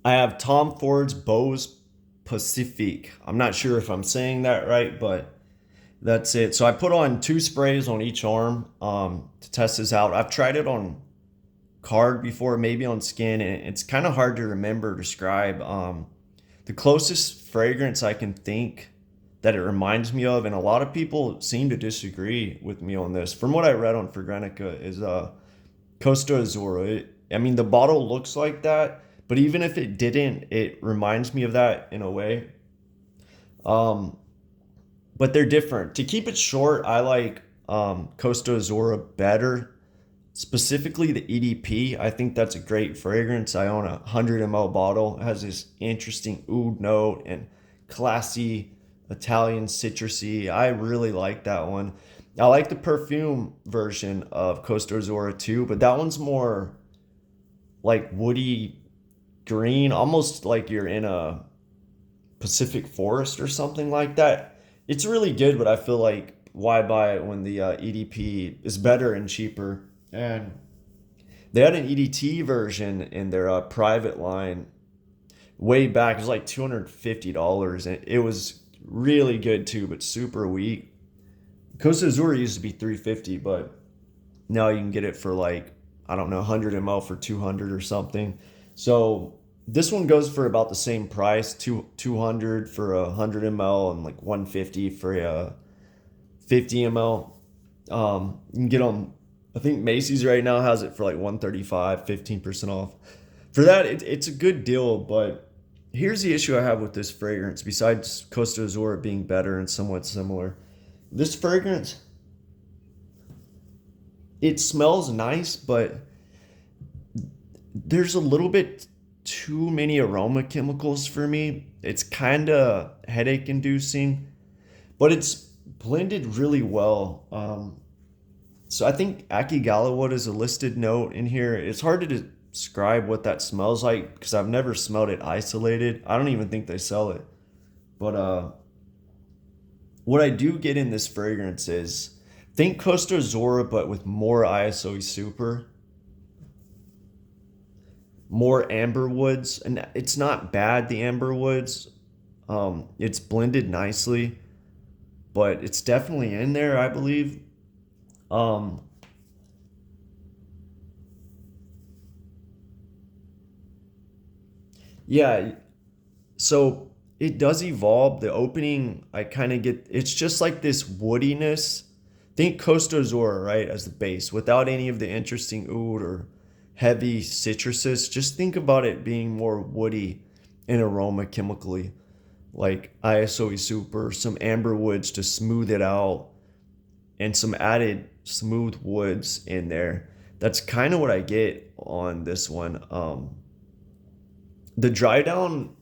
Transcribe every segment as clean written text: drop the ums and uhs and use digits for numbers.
I have Tom Ford's Bois Pacifique. I'm not sure if I'm saying that right, but that's it. So I put on two sprays on each arm to test this out. I've tried it on card before, maybe on skin, and it's kind of hard to remember, describe. The closest fragrance I can think that it reminds me of, and a lot of people seem to disagree with me on this, from what I read on Fragrenica, is Costa Azura. I mean, the bottle looks like that, but even if it didn't, it reminds me of that in a way. Um, but they're different. To keep it short, I like Costa Azura better. Specifically, the EDP. I think that's a great fragrance. I own a 100 ml bottle. It has this interesting oud note and classy Italian citrusy. I really like that one. I like the perfume version of Costa Azura too, but that one's more like woody green, almost like you're in a Pacific forest or something like that. It's really good, but I feel like why buy it when the EDP is better and cheaper? And they had an EDT version in their private line way back. It was like $250, and it was really good too, but super weak. Costa Azura used to be 350, but now you can get it for like I don't know 100 ml for 200 or something. So this one goes for about the same price, 200 for a 100 ml and like 150 for a 50 ml. You can get on. I think Macy's right now has it for like 135, 15% off. For that, it's a good deal, but here's the issue I have with this fragrance. Besides Costa Azura being better and somewhat similar, this fragrance it smells nice, but there's a little bit too many aroma chemicals for me. It's kind of headache inducing, but it's blended really well. So I think Akigalawood is a listed note in here. It's hard to describe what that smells like because I've never smelled it isolated. I don't even think they sell it. But what I do get in this fragrance is think Costa Azora, but with more ISO super, more amber woods, and it's not bad. The amber woods, it's blended nicely, but it's definitely in there, I believe. Um, yeah, so it does evolve. The opening, I kind of get. It's just like this woodiness. Think Costa Azora, right, as the base, without any of the interesting oud or heavy citruses. Just think about it being more woody in aroma chemically, like ISO super, some amber woods to smooth it out, and some added smooth woods in there. That's kind of what I get on this one. The dry down,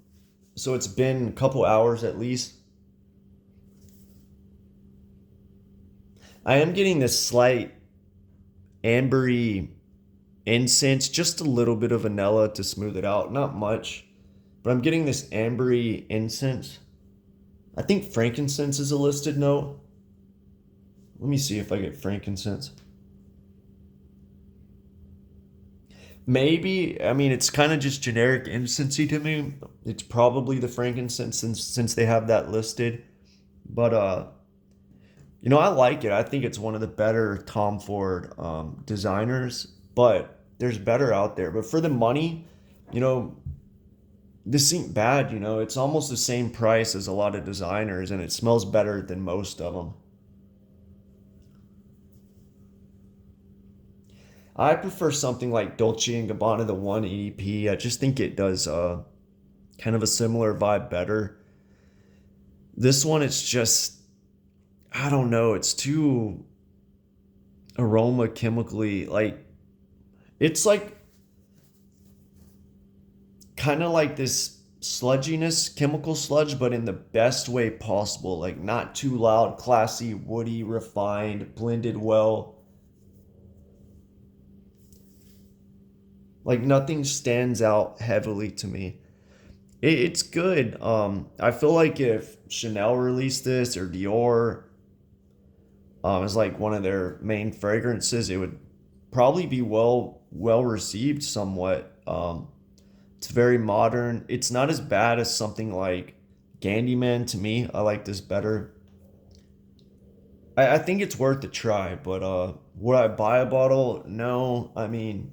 so it's been a couple hours at least. I am getting this slight ambery incense, just a little bit of vanilla to smooth it out, not much, but I'm getting this ambery incense. I think frankincense is a listed note. Let me see if I get frankincense. Maybe, I mean, it's kind of just generic incensey to me. It's probably the frankincense since they have that listed. But I like it. I think it's one of the better Tom Ford designers, but there's better out there. But for the money, you know, this ain't bad. It's almost the same price as a lot of designers, and it smells better than most of them. I prefer something like Dolce and Gabbana, the one EDP. I just think it does kind of a similar vibe better. This one, it's just I don't know. It's too aroma chemically like it's like kind of like this sludginess, chemical sludge, but in the best way possible. Like not too loud, classy, woody, refined, blended well. Like nothing stands out heavily to me. It's good. I feel like if Chanel released this or Dior as like one of their main fragrances, it would probably be well received somewhat. It's very modern. It's not as bad as something like Candyman to me. I like this better. I think it's worth a try, but would I buy a bottle? No. I mean,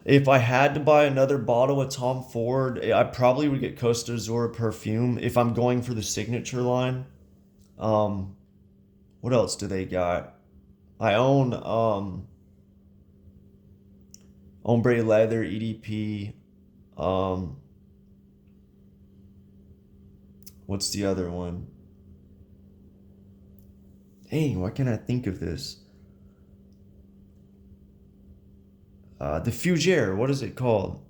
if I had to buy another bottle of Tom Ford, I probably would get Costa Azura Perfume if I'm going for the signature line. Um, what else do they got? I own Ombre Leather EDP. Um, what's the other one? Dang, why can't I think of this? The Fougere, what is it called?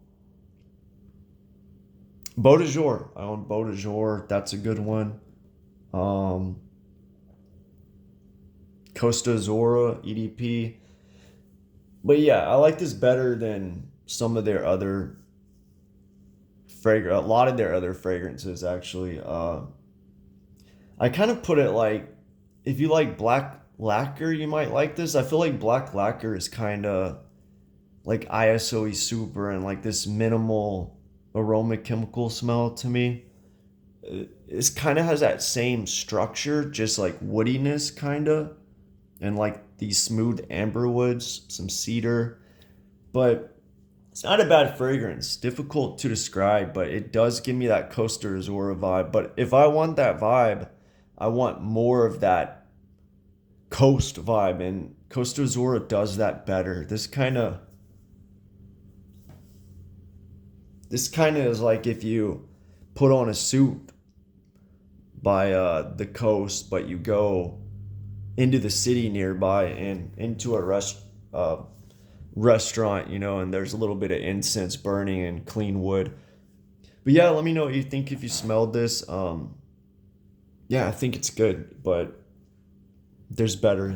Beau de Jour. I own Beau de Jour. That's a good one. Um, Costa Azora EDP. But yeah, I like this better than some of their other a lot of their other fragrances actually. I kind of put it like if you like black lacquer, you might like this. I feel like black lacquer is kind of like ISOE super and like this minimal aroma chemical smell to me. It kind of has that same structure, just like woodiness kind of, and like these smooth amber woods, some cedar, but it's not a bad fragrance. Difficult to describe, but it does give me that Costa Azura vibe. But if I want that vibe, I want more of that coast vibe, and Costa Azura does that better. This kind of is like if you put on a suit by the coast, but you go into the city nearby and into a restaurant, and there's a little bit of incense burning and clean wood. But yeah, let me know what you think if you smelled this. Yeah, I think it's good, but there's better.